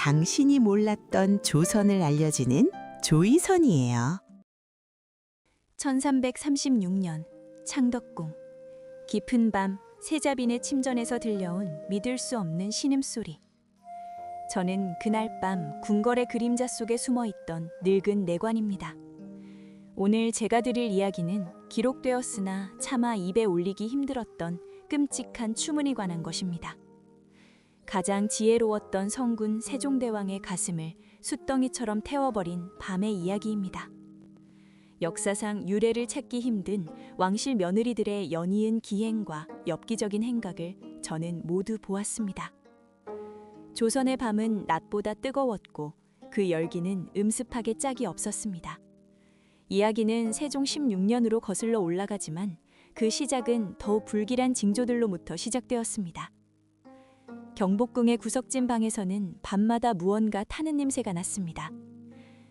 당신이 몰랐던 조선을 알려주는 조이선이에요. 1336년 창덕궁. 깊은 밤 세자빈의 침전에서 들려온 믿을 수 없는 신음소리. 저는 그날 밤 궁궐의 그림자 속에 숨어있던 늙은 내관입니다. 오늘 제가 드릴 이야기는 기록되었으나 차마 입에 올리기 힘들었던 끔찍한 추문에 관한 것입니다. 가장 지혜로웠던 성군 세종대왕의 가슴을 숯덩이처럼 태워버린 밤의 이야기입니다. 역사상 유례를 찾기 힘든 왕실 며느리들의 연이은 기행과 엽기적인 행각을 저는 모두 보았습니다. 조선의 밤은 낮보다 뜨거웠고 그 열기는 음습하게 짝이 없었습니다. 이야기는 세종 16년으로 거슬러 올라가지만 그 시작은 더욱 불길한 징조들로부터 시작되었습니다. 경복궁의 구석진 방에서는 밤마다 무언가 타는 냄새가 났습니다.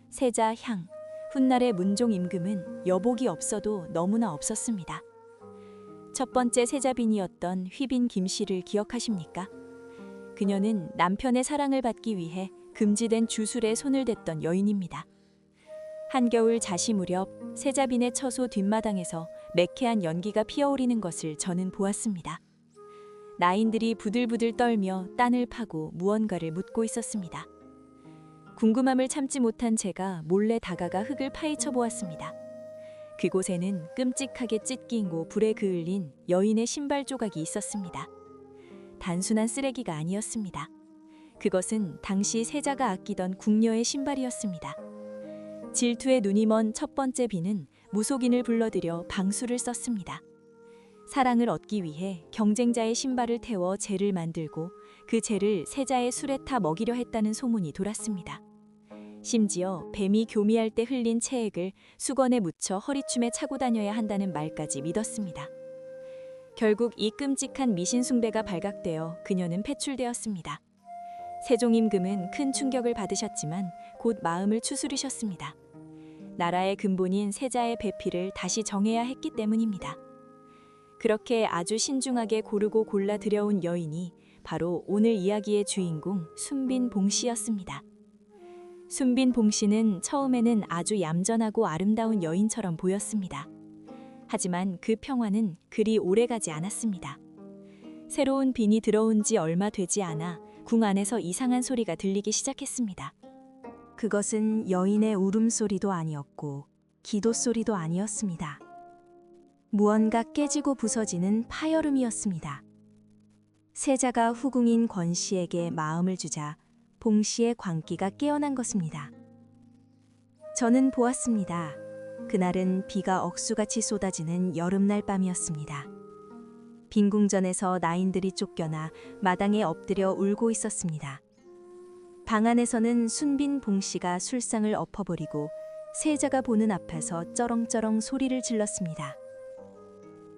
세자 향, 훗날의 문종 임금은 여복이 없어도 너무나 없었습니다. 첫 번째 세자빈이었던 휘빈 김씨를 기억하십니까? 그녀는 남편의 사랑을 받기 위해 금지된 주술에 손을 댔던 여인입니다. 한겨울 자시 무렵 세자빈의 처소 뒷마당에서 매캐한 연기가 피어오르는 것을 저는 보았습니다. 나인들이 부들부들 떨며 딴을 파고 무언가를 묻고 있었습니다. 궁금함을 참지 못한 제가 몰래 다가가 흙을 파헤쳐 보았습니다. 그곳에는 끔찍하게 찢기고 불에 그을린 여인의 신발 조각이 있었습니다. 단순한 쓰레기가 아니었습니다. 그것은 당시 세자가 아끼던 궁녀의 신발이었습니다. 질투에 눈이 먼 첫 번째 비는 무속인을 불러들여 방수를 썼습니다. 사랑을 얻기 위해 경쟁자의 신발을 태워 재를 만들고 그 재를 세자의 술에 타 먹이려 했다는 소문이 돌았습니다. 심지어 뱀이 교미할 때 흘린 체액을 수건에 묻혀 허리춤에 차고 다녀야 한다는 말까지 믿었습니다. 결국 이 끔찍한 미신 숭배가 발각되어 그녀는 폐출되었습니다. 세종 임금은 큰 충격을 받으셨지만 곧 마음을 추스리셨습니다. 나라의 근본인 세자의 배필을 다시 정해야 했기 때문입니다. 그렇게 아주 신중하게 고르고 골라 들여온 여인이 바로 오늘 이야기의 주인공 순빈 봉씨였습니다. 순빈 봉씨는 처음에는 아주 얌전하고 아름다운 여인처럼 보였습니다. 하지만 그 평화는 그리 오래가지 않았습니다. 새로운 빈이 들어온 지 얼마 되지 않아 궁 안에서 이상한 소리가 들리기 시작했습니다. 그것은 여인의 울음소리도 아니었고 기도 소리도 아니었습니다. 무언가 깨지고 부서지는 파열음이었습니다. 세자가 후궁인 권씨에게 마음을 주자 봉씨의 광기가 깨어난 것입니다. 저는 보았습니다. 그날은 비가 억수같이 쏟아지는 여름날 밤이었습니다. 빈궁전에서 나인들이 쫓겨나 마당에 엎드려 울고 있었습니다. 방 안에서는 순빈 봉씨가 술상을 엎어버리고 세자가 보는 앞에서 쩌렁쩌렁 소리를 질렀습니다.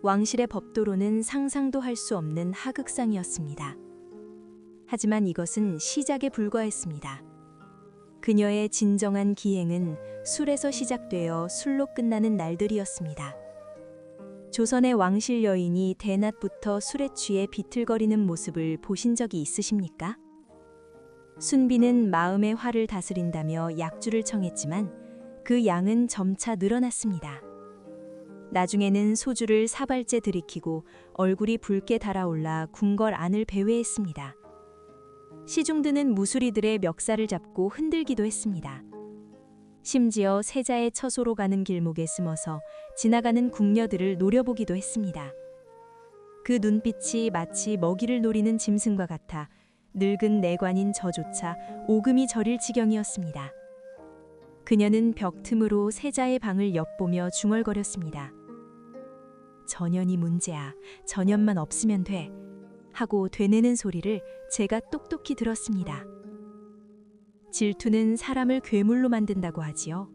왕실의 법도로는 상상도 할 수 없는 하극상이었습니다. 하지만 이것은 시작에 불과했습니다. 그녀의 진정한 기행은 술에서 시작되어 술로 끝나는 날들이었습니다. 조선의 왕실 여인이 대낮부터 술에 취해 비틀거리는 모습을 보신 적이 있으십니까? 순비는 마음의 화를 다스린다며 약주를 청했지만 그 양은 점차 늘어났습니다. 나중에는 소주를 사발째 들이키고 얼굴이 붉게 달아올라 궁궐 안을 배회했습니다. 시중드는 무수리들의 멱살을 잡고 흔들기도 했습니다. 심지어 세자의 처소로 가는 길목에 숨어서 지나가는 궁녀들을 노려보기도 했습니다. 그 눈빛이 마치 먹이를 노리는 짐승과 같아 늙은 내관인 저조차 오금이 저릴 지경이었습니다. 그녀는 벽 틈으로 세자의 방을 엿보며 중얼거렸습니다. 전연이 문제야. 전연만 없으면 돼. 하고 되뇌는 소리를 제가 똑똑히 들었습니다. 질투는 사람을 괴물로 만든다고 하지요.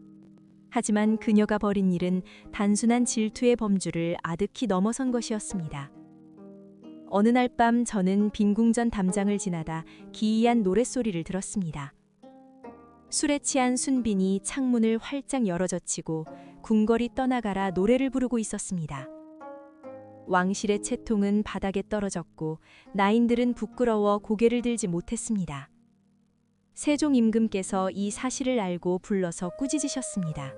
하지만 그녀가 벌인 일은 단순한 질투의 범주를 아득히 넘어선 것이었습니다. 어느 날 밤 저는 빈궁전 담장을 지나다 기이한 노랫소리를 들었습니다. 술에 취한 순빈이 창문을 활짝 열어젖히고 궁궐이 떠나가라 노래를 부르고 있었습니다. 왕실의 채통은 바닥에 떨어졌고 나인들은 부끄러워 고개를 들지 못했습니다. 세종 임금께서 이 사실을 알고 불러서 꾸짖으셨습니다.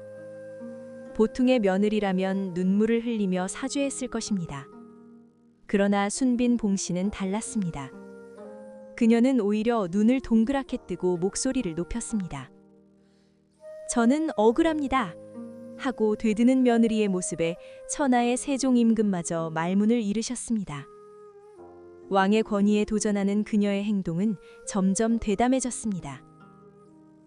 보통의 며느리라면 눈물을 흘리며 사죄했을 것입니다. 그러나 순빈 봉씨는 달랐습니다. 그녀는 오히려 눈을 동그랗게 뜨고 목소리를 높였습니다. 저는 억울합니다. 하고 되드는 며느리의 모습에 천하의 세종 임금마저 말문을 잃으셨습니다. 왕의 권위에 도전하는 그녀의 행동은 점점 대담해졌습니다.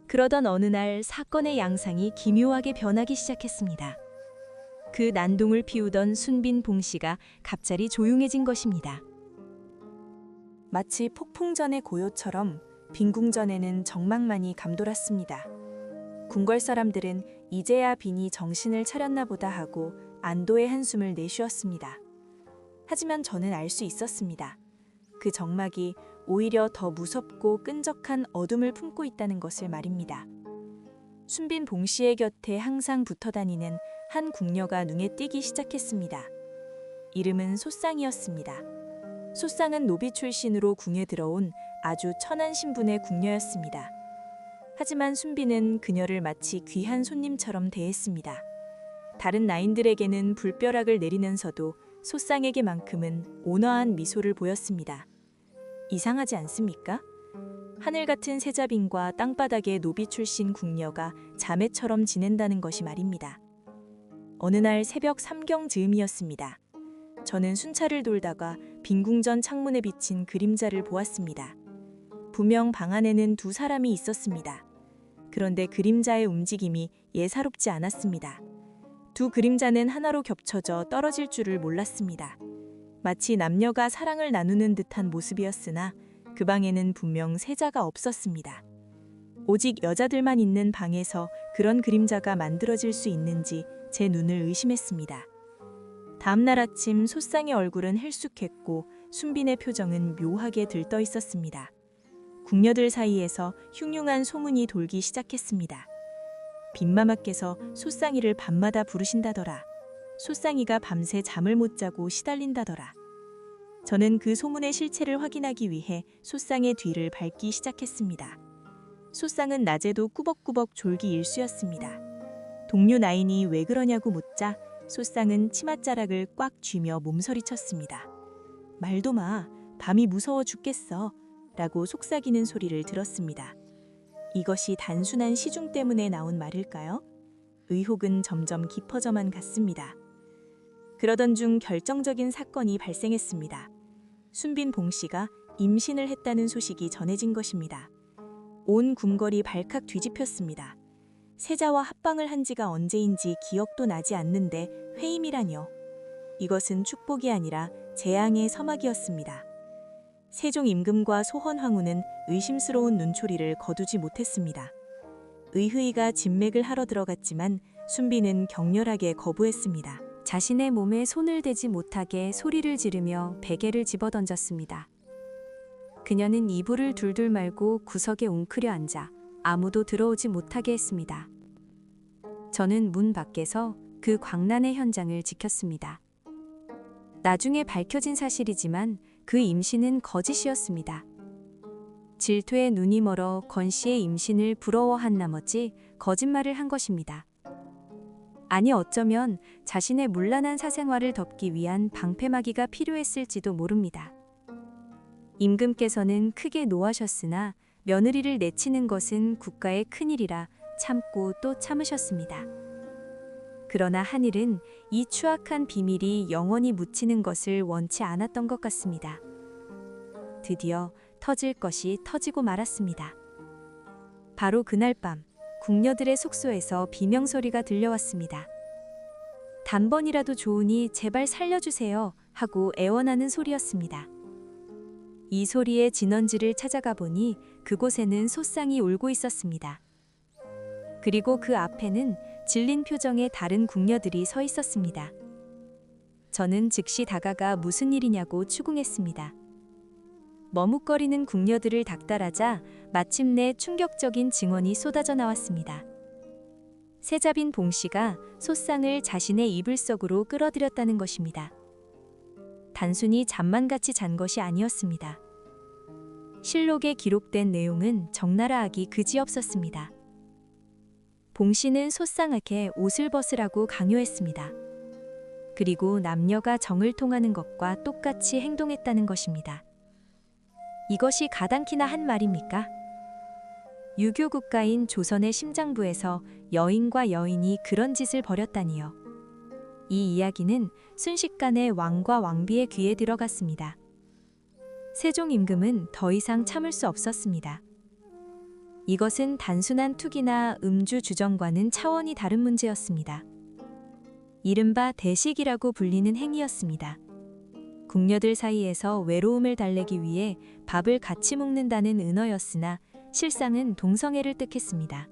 그러던 어느 날 사건의 양상이 기묘하게 변하기 시작했습니다. 그 난동을 피우던 순빈 봉씨가 갑자기 조용해진 것입니다. 마치 폭풍전의 고요처럼 빈궁전에는 정막만이 감돌았습니다. 궁궐 사람들은 이제야 빈이 정신을 차렸나 보다 하고 안도의 한숨을 내쉬었습니다. 하지만 저는 알 수 있었습니다. 그 정막이 오히려 더 무섭고 끈적한 어둠을 품고 있다는 것을 말입니다. 순빈 봉씨의 곁에 항상 붙어 다니는 한 궁녀가 눈에 띄기 시작했습니다. 이름은 소쌍이었습니다. 소쌍은 노비 출신으로 궁에 들어온 아주 천한 신분의 궁녀였습니다. 하지만 순빈은 그녀를 마치 귀한 손님처럼 대했습니다. 다른 나인들에게는 불벼락을 내리면서도 소쌍에게만큼은 온화한 미소를 보였습니다. 이상하지 않습니까? 하늘 같은 세자빈과 땅바닥의 노비 출신 궁녀가 자매처럼 지낸다는 것이 말입니다. 어느 날 새벽 3경 즈음이었습니다. 저는 순찰을 돌다가 빈궁전 창문에 비친 그림자를 보았습니다. 분명 방 안에는 두 사람이 있었습니다. 그런데 그림자의 움직임이 예사롭지 않았습니다. 두 그림자는 하나로 겹쳐져 떨어질 줄을 몰랐습니다. 마치 남녀가 사랑을 나누는 듯한 모습이었으나 그 방에는 분명 세자가 없었습니다. 오직 여자들만 있는 방에서 그런 그림자가 만들어질 수 있는지 제 눈을 의심했습니다. 다음날 아침 소쌍의 얼굴은 헬쑥했고 순빈의 표정은 묘하게 들떠 있었습니다. 궁녀들 사이에서 흉흉한 소문이 돌기 시작했습니다. 빈마마께서 소쌍이를 밤마다 부르신다더라. 소쌍이가 밤새 잠을 못 자고 시달린다더라. 저는 그 소문의 실체를 확인하기 위해 소쌍의 뒤를 밟기 시작했습니다. 소쌍은 낮에도 꾸벅꾸벅 졸기 일쑤였습니다. 동료 나인이 왜 그러냐고 묻자 소쌍은 치맛자락을 꽉 쥐며 몸서리쳤습니다. 말도 마, 밤이 무서워 죽겠어 라고 속삭이는 소리를 들었습니다. 이것이 단순한 시중 때문에 나온 말일까요? 의혹은 점점 깊어져만 갔습니다. 그러던 중 결정적인 사건이 발생했습니다. 순빈 봉씨가 임신을 했다는 소식이 전해진 것입니다. 온 궁궐이 발칵 뒤집혔습니다. 세자와 합방을 한 지가 언제인지 기억도 나지 않는데 회임이라뇨. 이것은 축복이 아니라 재앙의 서막이었습니다. 세종 임금과 소헌황후는 의심스러운 눈초리를 거두지 못했습니다. 의흐이가 진맥을 하러 들어갔지만 순빈은 격렬하게 거부했습니다. 자신의 몸에 손을 대지 못하게 소리를 지르며 베개를 집어던졌습니다. 그녀는 이불을 둘둘 말고 구석에 웅크려 앉아 아무도 들어오지 못하게 했습니다. 저는 문 밖에서 그 광란의 현장을 지켰습니다. 나중에 밝혀진 사실이지만 그 임신은 거짓이었습니다. 질투에 눈이 멀어 건 씨의 임신을 부러워한 나머지 거짓말을 한 것입니다. 아니 어쩌면 자신의 문란한 사생활을 덮기 위한 방패막이가 필요했을지도 모릅니다. 임금께서는 크게 노하셨으나 며느리를 내치는 것은 국가의 큰일이라 참고 또 참으셨습니다. 그러나 한일은 이 추악한 비밀이 영원히 묻히는 것을 원치 않았던 것 같습니다. 드디어 터질 것이 터지고 말았습니다. 바로 그날 밤 궁녀들의 숙소에서 비명소리가 들려왔습니다. 단번이라도 좋으니 제발 살려주세요 하고 애원하는 소리였습니다. 이 소리의 진원지를 찾아가 보니 그곳에는 소쌍이 울고 있었습니다. 그리고 그 앞에는 질린 표정의 다른 궁녀들이 서 있었습니다. 저는 즉시 다가가 무슨 일이냐고 추궁했습니다. 머뭇거리는 궁녀들을 닥달하자 마침내 충격적인 증언이 쏟아져 나왔습니다. 세자빈 봉씨가 소쌍을 자신의 이불 속으로 끌어들였다는 것입니다. 단순히 잠만 같이 잔 것이 아니었습니다. 실록에 기록된 내용은 적나라하기 그지없었습니다. 봉씨는 소쌍에게 옷을 벗으라고 강요했습니다. 그리고 남녀가 정을 통하는 것과 똑같이 행동했다는 것입니다. 이것이 가당키나 한 말입니까? 유교 국가인 조선의 심장부에서 여인과 여인이 그런 짓을 벌였다니요. 이 이야기는 순식간에 왕과 왕비의 귀에 들어갔습니다. 세종 임금은 더 이상 참을 수 없었습니다. 이것은 단순한 투기나 음주 주정과는 차원이 다른 문제였습니다. 이른바 대식이라고 불리는 행위였습니다. 궁녀들 사이에서 외로움을 달래기 위해 밥을 같이 먹는다는 은어였으나 실상은 동성애를 뜻했습니다.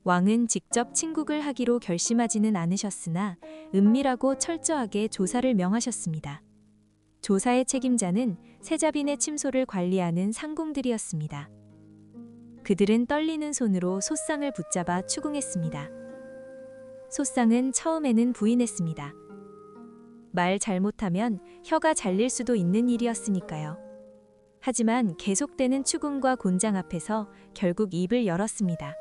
왕은 직접 친국을 하기로 결심하지는 않으셨으나 은밀하고 철저하게 조사를 명하셨습니다. 조사의 책임자는 세자빈의 침소를 관리하는 상궁들이었습니다. 그들은 떨리는 손으로 소쌍을 붙잡아 추궁했습니다. 소쌍은 처음에는 부인했습니다. 말 잘못하면 혀가 잘릴 수도 있는 일이었으니까요. 하지만 계속되는 추궁과 곤장 앞에서 결국 입을 열었습니다.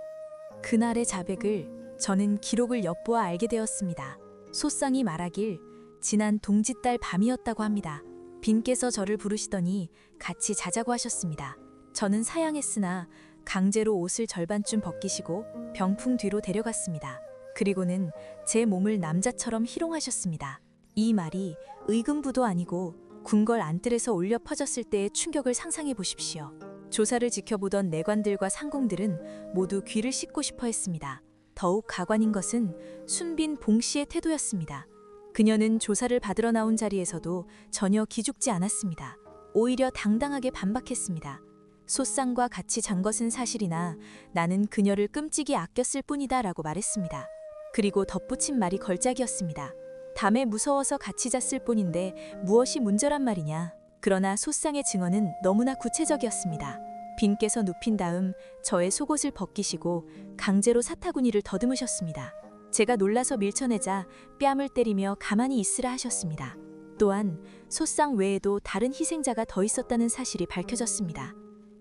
그날의 자백을 저는 기록을 엿보아 알게 되었습니다. 소쌍이 말하길 지난 동짓달 밤이었다고 합니다. 빈께서 저를 부르시더니 같이 자자고 하셨습니다. 저는 사양했으나 강제로 옷을 절반쯤 벗기시고 병풍 뒤로 데려갔습니다. 그리고는 제 몸을 남자처럼 희롱하셨습니다. 이 말이 의금부도 아니고 궁궐 안뜰에서 울려 퍼졌을 때의 충격을 상상해 보십시오. 조사를 지켜보던 내관들과 상공들은 모두 귀를 씻고 싶어 했습니다. 더욱 가관인 것은 순빈 봉씨의 태도였습니다. 그녀는 조사를 받으러 나온 자리에서도 전혀 기죽지 않았습니다. 오히려 당당하게 반박했습니다. 소쌍과 같이 잔 것은 사실이나 나는 그녀를 끔찍이 아꼈을 뿐이다 라고 말했습니다. 그리고 덧붙인 말이 걸작이었습니다. 담에 무서워서 같이 잤을 뿐인데 무엇이 문제란 말이냐. 그러나 소쌍의 증언은 너무나 구체적이었습니다. 빈께서 눕힌 다음 저의 속옷을 벗기시고 강제로 사타구니를 더듬으셨습니다. 제가 놀라서 밀쳐내자 뺨을 때리며 가만히 있으라 하셨습니다. 또한 소쌍 외에도 다른 희생자가 더 있었다는 사실이 밝혀졌습니다.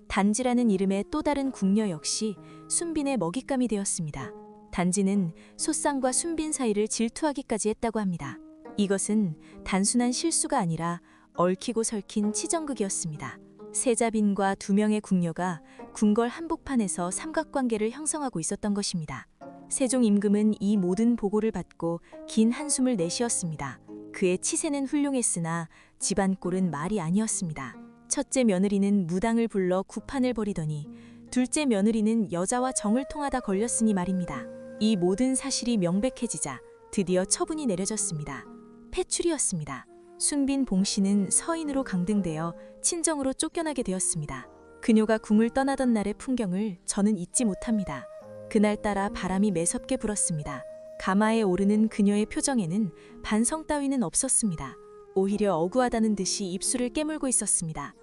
단지라는 이름의 또 다른 궁녀 역시 순빈의 먹잇감이 되었습니다. 단지는 소쌍과 순빈 사이를 질투하기까지 했다고 합니다. 이것은 단순한 실수가 아니라 얽히고 설킨 치정극이었습니다. 세자빈과 두 명의 궁녀가 궁궐 한복판에서 삼각관계를 형성하고 있었던 것입니다. 세종 임금은 이 모든 보고를 받고 긴 한숨을 내쉬었습니다. 그의 치세는 훌륭했으나 집안 꼴은 말이 아니었습니다. 첫째 며느리는 무당을 불러 구판을 벌이더니 둘째 며느리는 여자와 정을 통하다 걸렸으니 말입니다. 이 모든 사실이 명백해지자 드디어 처분이 내려졌습니다. 폐출이었습니다. 순빈 봉씨는 서인으로 강등되어 친정으로 쫓겨나게 되었습니다. 그녀가 궁을 떠나던 날의 풍경을 저는 잊지 못합니다. 그날따라 바람이 매섭게 불었습니다. 가마에 오르는 그녀의 표정에는 반성 따위는 없었습니다. 오히려 억울하다는 듯이 입술을 깨물고 있었습니다.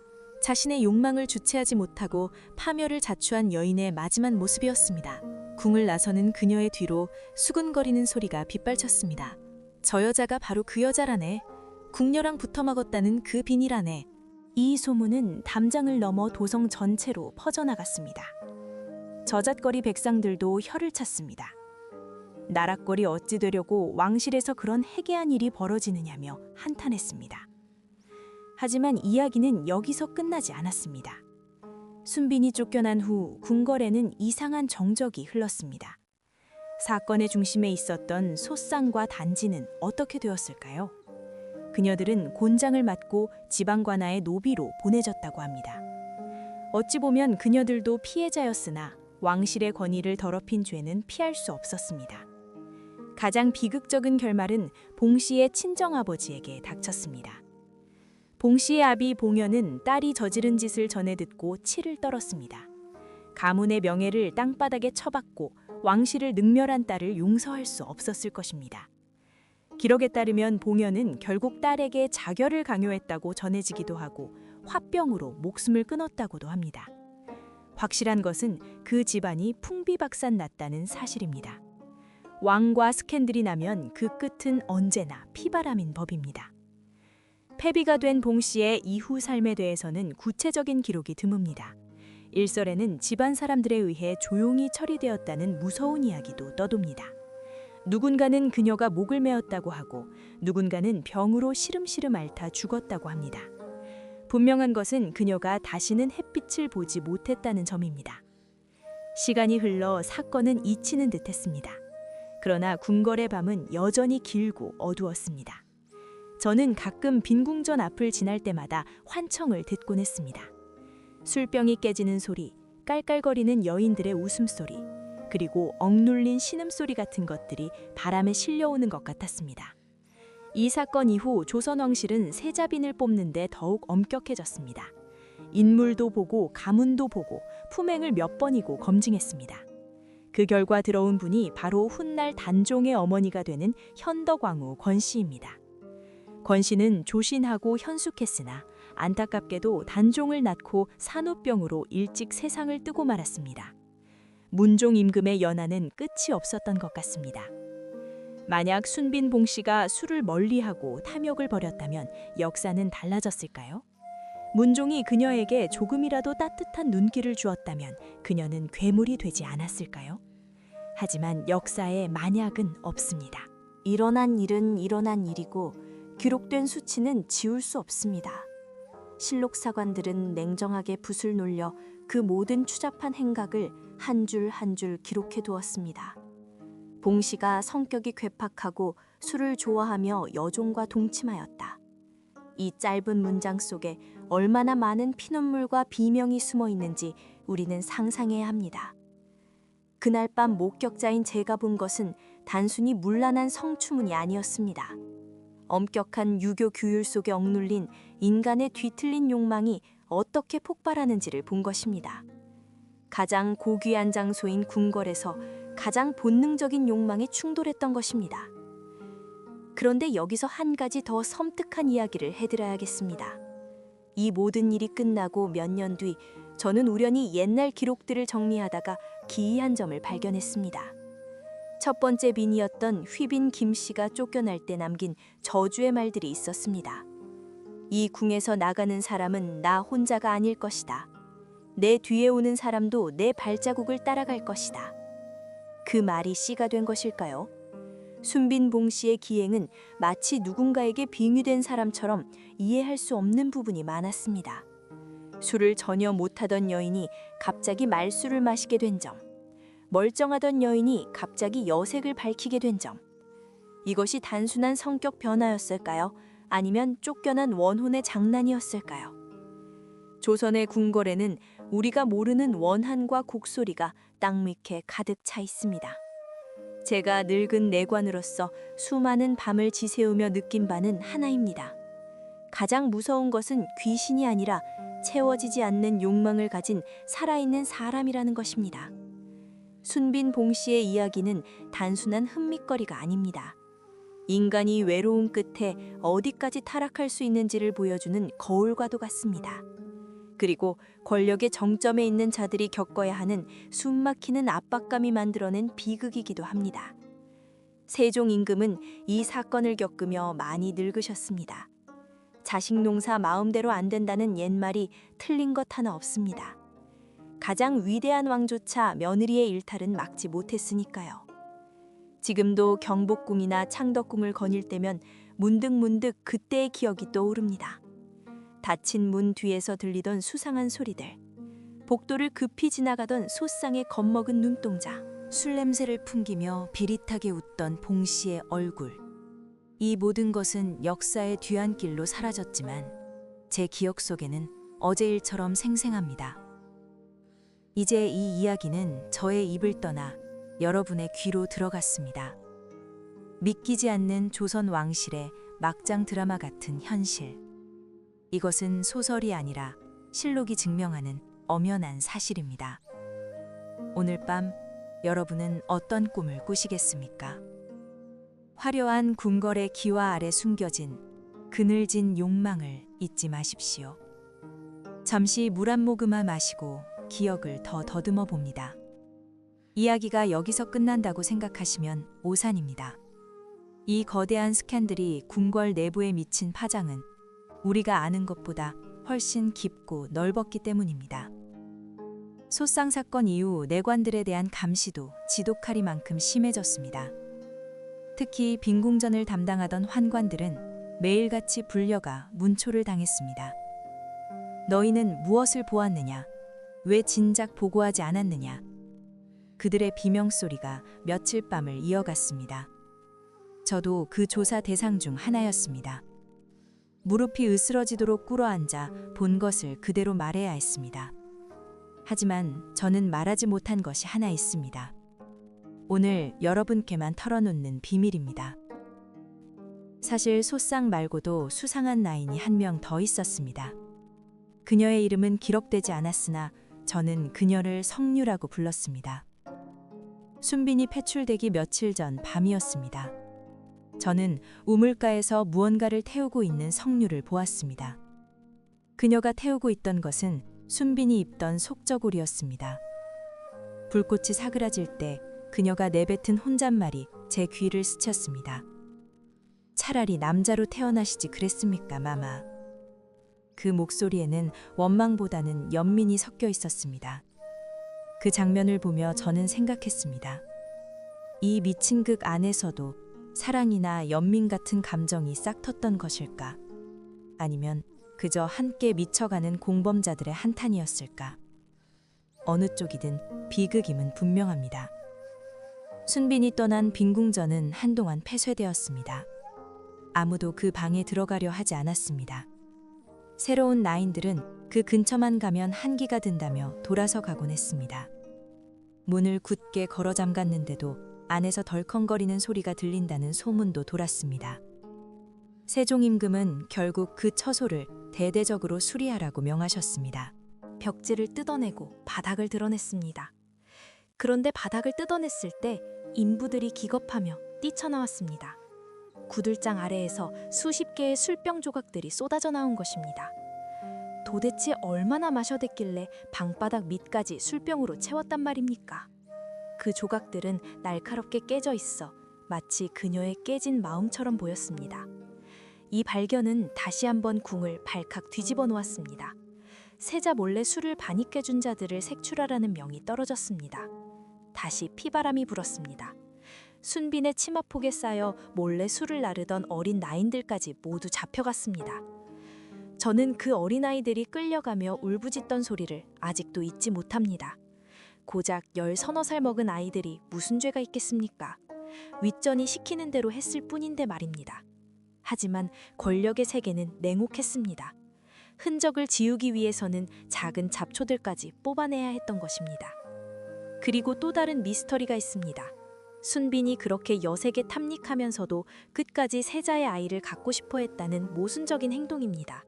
자신의 욕망을 주체하지 못하고 파멸을 자초한 여인의 마지막 모습이었습니다. 궁을 나서는 그녀의 뒤로 수근거리는 소리가 빗발쳤습니다. 저 여자가 바로 그 여자라네. 궁녀랑 붙어먹었다는 그 비니라네. 이 소문은 담장을 넘어 도성 전체로 퍼져나갔습니다. 저잣거리 백성들도 혀를 찼습니다. 나락골이 어찌 되려고 왕실에서 그런 해괴한 일이 벌어지느냐며 한탄했습니다. 하지만 이야기는 여기서 끝나지 않았습니다. 순빈이 쫓겨난 후 궁궐에는 이상한 정적이 흘렀습니다. 사건의 중심에 있었던 소쌍과 단지는 어떻게 되었을까요? 그녀들은 곤장을 맞고 지방관아의 노비로 보내졌다고 합니다. 어찌 보면 그녀들도 피해자였으나 왕실의 권위를 더럽힌 죄는 피할 수 없었습니다. 가장 비극적인 결말은 봉씨의 친정아버지에게 닥쳤습니다. 봉씨의 아비 봉연은 딸이 저지른 짓을 전해 듣고 치를 떨었습니다. 가문의 명예를 땅바닥에 쳐박고 왕실을 능멸한 딸을 용서할 수 없었을 것입니다. 기록에 따르면 봉연은 결국 딸에게 자결을 강요했다고 전해지기도 하고 화병으로 목숨을 끊었다고도 합니다. 확실한 것은 그 집안이 풍비박산 났다는 사실입니다. 왕과 스캔들이 나면 그 끝은 언제나 피바람인 법입니다. 폐비가 된 봉 씨의 이후 삶에 대해서는 구체적인 기록이 드뭅니다. 일설에는 집안 사람들에 의해 조용히 처리되었다는 무서운 이야기도 떠돕니다. 누군가는 그녀가 목을 메었다고 하고 누군가는 병으로 시름시름 앓다 죽었다고 합니다. 분명한 것은 그녀가 다시는 햇빛을 보지 못했다는 점입니다. 시간이 흘러 사건은 잊히는 듯했습니다. 그러나 궁궐의 밤은 여전히 길고 어두웠습니다. 저는 가끔 빈궁전 앞을 지날 때마다 환청을 듣곤 했습니다. 술병이 깨지는 소리, 깔깔거리는 여인들의 웃음소리, 그리고 억눌린 신음소리 같은 것들이 바람에 실려오는 것 같았습니다. 이 사건 이후 조선 왕실은 세자빈을 뽑는데 더욱 엄격해졌습니다. 인물도 보고 가문도 보고 품행을 몇 번이고 검증했습니다. 그 결과 들어온 분이 바로 훗날 단종의 어머니가 되는 현덕왕후 권씨입니다. 권씨는 조신하고 현숙했으나 안타깝게도 단종을 낳고 산후병으로 일찍 세상을 뜨고 말았습니다. 문종 임금의 연하는 끝이 없었던 것 같습니다. 만약 순빈 봉씨가 술을 멀리하고 탐욕을 벌였다면 역사는 달라졌을까요? 문종이 그녀에게 조금이라도 따뜻한 눈길을 주었다면 그녀는 괴물이 되지 않았을까요? 하지만 역사에 만약은 없습니다. 일어난 일은 일어난 일이고 기록된 수치는 지울 수 없습니다. 실록 사관들은 냉정하게 붓을 놀려 그 모든 추잡한 행각을 한 줄 한 줄 기록해 두었습니다. 봉씨가 성격이 괴팍하고 술을 좋아하며 여종과 동침하였다. 이 짧은 문장 속에 얼마나 많은 피눈물과 비명이 숨어 있는지 우리는 상상해야 합니다. 그날 밤 목격자인 제가 본 것은 단순히 문란한 성추문이 아니었습니다. 엄격한 유교 규율 속에 억눌린 인간의 뒤틀린 욕망이 어떻게 폭발하는지를 본 것입니다. 가장 고귀한 장소인 궁궐에서 가장 본능적인 욕망이 충돌했던 것입니다. 그런데 여기서 한 가지 더 섬뜩한 이야기를 해드려야겠습니다. 이 모든 일이 끝나고 몇 년 뒤 저는 우연히 옛날 기록들을 정리하다가 기이한 점을 발견했습니다. 첫 번째 빈이었던 휘빈 김씨가 쫓겨날 때 남긴 저주의 말들이 있었습니다. 이 궁에서 나가는 사람은 나 혼자가 아닐 것이다. 내 뒤에 오는 사람도 내 발자국을 따라갈 것이다. 그 말이 씨가 된 것일까요? 순빈 봉씨의 기행은 마치 누군가에게 빙의된 사람처럼 이해할 수 없는 부분이 많았습니다. 술을 전혀 못하던 여인이 갑자기 말술을 마시게 된 점, 멀쩡하던 여인이 갑자기 여색을 밝히게 된 점, 이것이 단순한 성격 변화였을까요? 아니면 쫓겨난 원혼의 장난이었을까요? 조선의 궁궐에는 우리가 모르는 원한과 곡소리가 땅 밑에 가득 차 있습니다. 제가 늙은 내관으로서 수많은 밤을 지새우며 느낀 바는 하나입니다. 가장 무서운 것은 귀신이 아니라 채워지지 않는 욕망을 가진 살아있는 사람이라는 것입니다. 순빈 봉씨의 이야기는 단순한 흠밋거리가 아닙니다. 인간이 외로움 끝에 어디까지 타락할 수 있는지를 보여주는 거울과도 같습니다. 그리고 권력의 정점에 있는 자들이 겪어야 하는 숨막히는 압박감이 만들어낸 비극이기도 합니다. 세종 임금은 이 사건을 겪으며 많이 늙으셨습니다. 자식 농사 마음대로 안 된다는 옛말이 틀린 것 하나 없습니다. 가장 위대한 왕조차 며느리의 일탈은 막지 못했으니까요. 지금도 경복궁이나 창덕궁을 거닐 때면 문득문득 그때의 기억이 떠오릅니다. 닫힌 문 뒤에서 들리던 수상한 소리들, 복도를 급히 지나가던 소쌍의 겁먹은 눈동자, 술 냄새를 풍기며 비릿하게 웃던 봉씨의 얼굴. 이 모든 것은 역사의 뒤안길로 사라졌지만 제 기억 속에는 어제 일처럼 생생합니다. 이제 이 이야기는 저의 입을 떠나 여러분의 귀로 들어갔습니다. 믿기지 않는 조선 왕실의 막장 드라마 같은 현실. 이것은 소설이 아니라 실록이 증명하는 엄연한 사실입니다. 오늘 밤 여러분은 어떤 꿈을 꾸시겠습니까? 화려한 궁궐의 기와 아래 숨겨진 그늘진 욕망을 잊지 마십시오. 잠시 물 한 모금만 마시고 기억을 더 더듬어 봅니다. 이야기가 여기서 끝난다고 생각하시면 오산입니다. 이 거대한 스캔들이 궁궐 내부에 미친 파장은 우리가 아는 것보다 훨씬 깊고 넓었기 때문입니다. 소쌍 사건 이후 내관들에 대한 감시도 지독하리만큼 심해졌습니다. 특히 빈궁전을 담당하던 환관들은 매일같이 불려가 문초를 당했습니다. 너희는 무엇을 보았느냐? 왜 진작 보고하지 않았느냐? 그들의 비명소리가 며칠 밤을 이어갔습니다. 저도 그 조사 대상 중 하나였습니다. 무릎이 으스러지도록 꿇어앉아 본 것을 그대로 말해야 했습니다. 하지만 저는 말하지 못한 것이 하나 있습니다. 오늘 여러분께만 털어놓는 비밀입니다. 사실 소쌍 말고도 수상한 나인이 한 명 더 있었습니다. 그녀의 이름은 기록되지 않았으나 저는 그녀를 성류라고 불렀습니다. 순빈이 패출되기 며칠 전 밤이었습니다. 저는 우물가에서 무언가를 태우고 있는 성류를 보았습니다. 그녀가 태우고 있던 것은 순빈이 입던 속저고리였습니다. 불꽃이 사그라질 때 그녀가 내뱉은 혼잣말이 제 귀를 스쳤습니다. 차라리 남자로 태어나시지 그랬습니까, 마마. 그 목소리에는 원망보다는 연민이 섞여 있었습니다. 그 장면을 보며 저는 생각했습니다. 이 미친 극 안에서도 사랑이나 연민 같은 감정이 싹텄던 것일까? 아니면 그저 함께 미쳐가는 공범자들의 한탄이었을까? 어느 쪽이든 비극임은 분명합니다. 순빈이 떠난 빈궁전은 한동안 폐쇄되었습니다. 아무도 그 방에 들어가려 하지 않았습니다. 새로운 나인들은 그 근처만 가면 한기가 든다며 돌아서 가곤 했습니다. 문을 굳게 걸어 잠갔는데도 안에서 덜컹거리는 소리가 들린다는 소문도 돌았습니다. 세종 임금은 결국 그 처소를 대대적으로 수리하라고 명하셨습니다. 벽지를 뜯어내고 바닥을 드러냈습니다. 그런데 바닥을 뜯어냈을 때 인부들이 기겁하며 뛰쳐나왔습니다. 구들장 아래에서 수십 개의 술병 조각들이 쏟아져 나온 것입니다. 도대체 얼마나 마셔댔길래 방바닥 밑까지 술병으로 채웠단 말입니까? 그 조각들은 날카롭게 깨져 있어 마치 그녀의 깨진 마음처럼 보였습니다. 이 발견은 다시 한번 궁을 발칵 뒤집어 놓았습니다. 세자 몰래 술을 반입해 준 자들을 색출하라는 명이 떨어졌습니다. 다시 피바람이 불었습니다. 순빈의 치마폭에 쌓여 몰래 술을 나르던 어린 나인들까지 모두 잡혀갔습니다. 저는 그 어린아이들이 끌려가며 울부짖던 소리를 아직도 잊지 못합니다. 고작 10서너 먹은 아이들이 무슨 죄가 있겠습니까? 윗전이 시키는 대로 했을 뿐인데 말입니다. 하지만 권력의 세계는 냉혹했습니다. 흔적을 지우기 위해서는 작은 잡초들까지 뽑아내야 했던 것입니다. 그리고 또 다른 미스터리가 있습니다. 순빈이 그렇게 여색에 탐닉하면서도 끝까지 세자의 아이를 갖고 싶어 했다는 모순적인 행동입니다.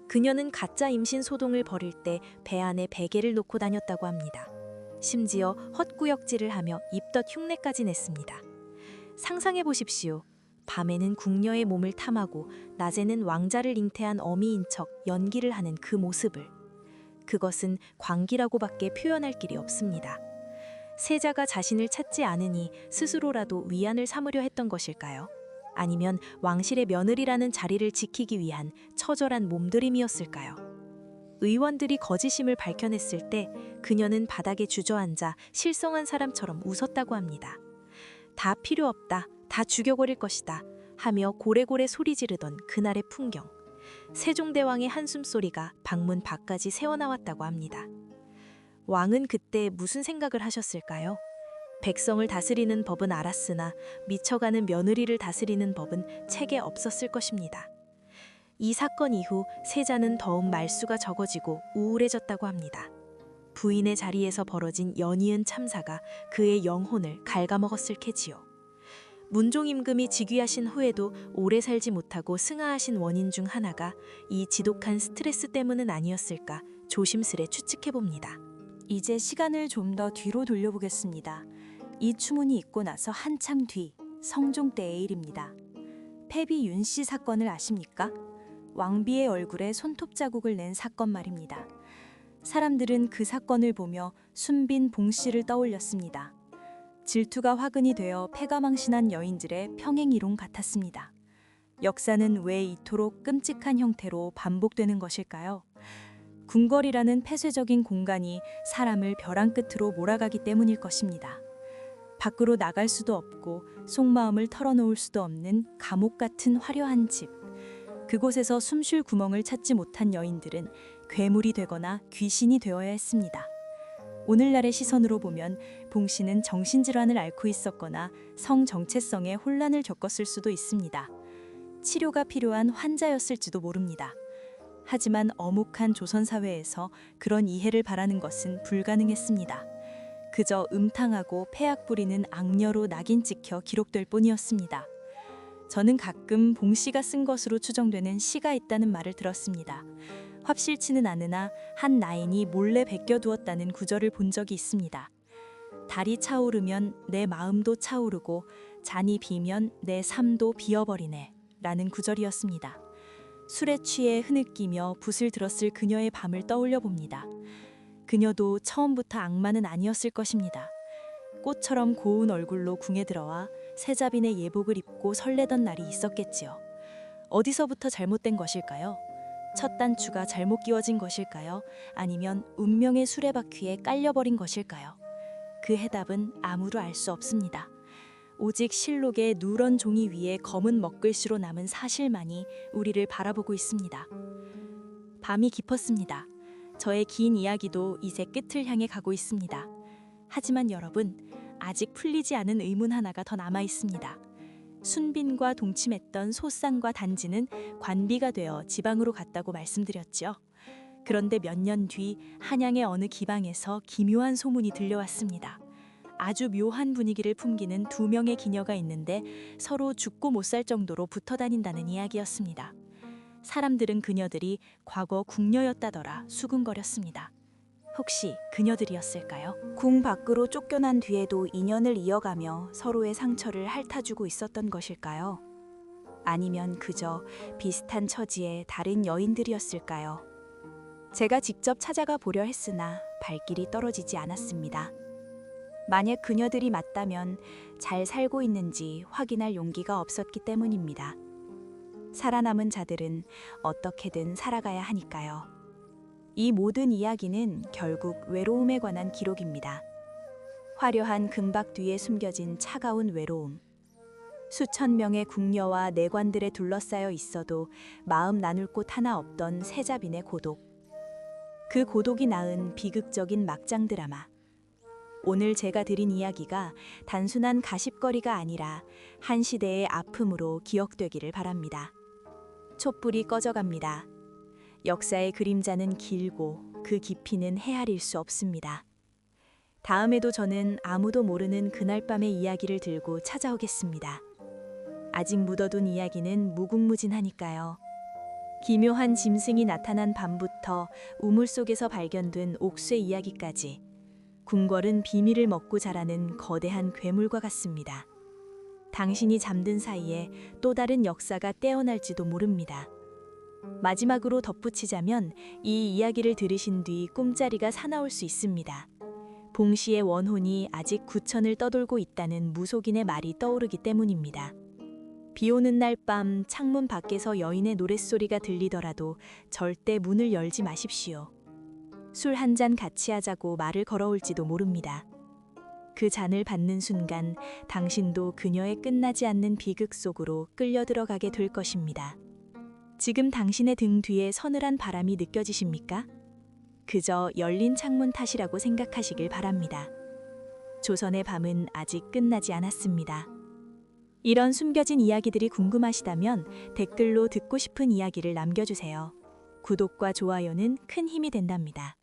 그녀는 가짜 임신 소동을 벌일 때 배 안에 베개를 놓고 다녔다고 합니다. 심지어 헛구역질을 하며 입덧 흉내까지 냈습니다. 상상해 보십시오. 밤에는 궁녀의 몸을 탐하고 낮에는 왕자를 잉태한 어미인 척 연기를 하는 그 모습을. 그것은 광기라고밖에 표현할 길이 없습니다. 세자가 자신을 찾지 않으니 스스로라도 위안을 삼으려 했던 것일까요? 아니면 왕실의 며느리라는 자리를 지키기 위한 처절한 몸부림이었을까요? 의원들이 거짓임을 밝혀냈을 때 그녀는 바닥에 주저앉아 실성한 사람처럼 웃었다고 합니다. 다 필요 없다, 다 죽여버릴 것이다 하며 고래고래 소리 지르던 그날의 풍경. 세종대왕의 한숨소리가 방문 밖까지 새어나왔다고 합니다. 왕은 그때 무슨 생각을 하셨을까요? 백성을 다스리는 법은 알았으나 미쳐가는 며느리를 다스리는 법은 책에 없었을 것입니다. 이 사건 이후 세자는 더욱 말수가 적어지고 우울해졌다고 합니다. 부인의 자리에서 벌어진 연이은 참사가 그의 영혼을 갉아먹었을 캐지요. 문종 임금이 즉위하신 후에도 오래 살지 못하고 승하하신 원인 중 하나가 이 지독한 스트레스 때문은 아니었을까 조심스레 추측해봅니다. 이제 시간을 좀 더 뒤로 돌려보겠습니다. 이 추문이 있고 나서 한참 뒤 성종 때의 일입니다. 패비 윤씨 사건을 아십니까? 왕비의 얼굴에 손톱 자국을 낸 사건 말입니다. 사람들은 그 사건을 보며 순빈 봉씨를 떠올렸습니다. 질투가 화근이 되어 패가망신한 여인들의 평행이론 같았습니다. 역사는 왜 이토록 끔찍한 형태로 반복되는 것일까요? 궁궐이라는 폐쇄적인 공간이 사람을 벼랑 끝으로 몰아가기 때문일 것입니다. 밖으로 나갈 수도 없고 속마음을 털어놓을 수도 없는 감옥 같은 화려한 집. 그곳에서 숨쉴 구멍을 찾지 못한 여인들은 괴물이 되거나 귀신이 되어야 했습니다. 오늘날의 시선으로 보면 봉 씨는 정신질환을 앓고 있었거나 성정체성의 혼란을 겪었을 수도 있습니다. 치료가 필요한 환자였을지도 모릅니다. 하지만 어묵한 조선사회에서 그런 이해를 바라는 것은 불가능했습니다. 그저 음탕하고 폐악 부리는 악녀로 낙인 찍혀 기록될 뿐이었습니다. 저는 가끔 봉 씨가 쓴 것으로 추정되는 시가 있다는 말을 들었습니다. 확실치는 않으나 한 나인이 몰래 베껴두었다는 구절을 본 적이 있습니다. 달이 차오르면 내 마음도 차오르고 잔이 비면 내 삶도 비어버리네 라는 구절이었습니다. 술에 취해 흐느끼며 붓을 들었을 그녀의 밤을 떠올려 봅니다. 그녀도 처음부터 악마는 아니었을 것입니다. 꽃처럼 고운 얼굴로 궁에 들어와 세자빈의 예복을 입고 설레던 날이 있었겠지요. 어디서부터 잘못된 것일까요? 첫 단추가 잘못 끼워진 것일까요? 아니면 운명의 수레바퀴에 깔려버린 것일까요? 그 해답은 아무도 알 수 없습니다. 오직 실록의 누런 종이 위에 검은 먹글씨로 남은 사실만이 우리를 바라보고 있습니다. 밤이 깊었습니다. 저의 긴 이야기도 이제 끝을 향해 가고 있습니다. 하지만 여러분, 아직 풀리지 않은 의문 하나가 더 남아 있습니다. 순빈과 동침했던 소쌍과 단지는 관비가 되어 지방으로 갔다고 말씀드렸죠. 그런데 몇 년 뒤 한양의 어느 기방에서 기묘한 소문이 들려왔습니다. 아주 묘한 분위기를 풍기는 두 명의 기녀가 있는데 서로 죽고 못 살 정도로 붙어 다닌다는 이야기였습니다. 사람들은 그녀들이 과거 궁녀였다더라 수군거렸습니다. 혹시 그녀들이었을까요? 궁 밖으로 쫓겨난 뒤에도 인연을 이어가며 서로의 상처를 핥아주고 있었던 것일까요? 아니면 그저 비슷한 처지의 다른 여인들이었을까요? 제가 직접 찾아가 보려 했으나 발길이 떨어지지 않았습니다. 만약 그녀들이 맞다면 잘 살고 있는지 확인할 용기가 없었기 때문입니다. 살아남은 자들은 어떻게든 살아가야 하니까요. 이 모든 이야기는 결국 외로움에 관한 기록입니다. 화려한 금박 뒤에 숨겨진 차가운 외로움. 수천 명의 궁녀와 내관들에 둘러싸여 있어도 마음 나눌 곳 하나 없던 세자빈의 고독. 그 고독이 낳은 비극적인 막장 드라마. 오늘 제가 드린 이야기가 단순한 가십거리가 아니라 한 시대의 아픔으로 기억되기를 바랍니다. 촛불이 꺼져갑니다. 역사의 그림자는 길고 그 깊이는 헤아릴 수 없습니다. 다음에도 저는 아무도 모르는 그날 밤의 이야기를 들고 찾아오겠습니다. 아직 묻어둔 이야기는 무궁무진하니까요. 기묘한 짐승이 나타난 밤부터 우물 속에서 발견된 옥쇠 이야기까지 궁궐은 비밀을 먹고 자라는 거대한 괴물과 같습니다. 당신이 잠든 사이에 또 다른 역사가 떼어날지도 모릅니다. 마지막으로 덧붙이자면 이 이야기를 들으신 뒤 꿈자리가 사나울 수 있습니다. 봉 씨의 원혼이 아직 구천을 떠돌고 있다는 무속인의 말이 떠오르기 때문입니다. 비 오는 날 밤 창문 밖에서 여인의 노랫소리가 들리더라도 절대 문을 열지 마십시오. 술 한 잔 같이 하자고 말을 걸어올지도 모릅니다. 그 잔을 받는 순간 당신도 그녀의 끝나지 않는 비극 속으로 끌려 들어가게 될 것입니다. 지금 당신의 등 뒤에 서늘한 바람이 느껴지십니까? 그저 열린 창문 탓이라고 생각하시길 바랍니다. 조선의 밤은 아직 끝나지 않았습니다. 이런 숨겨진 이야기들이 궁금하시다면 댓글로 듣고 싶은 이야기를 남겨주세요. 구독과 좋아요는 큰 힘이 된답니다.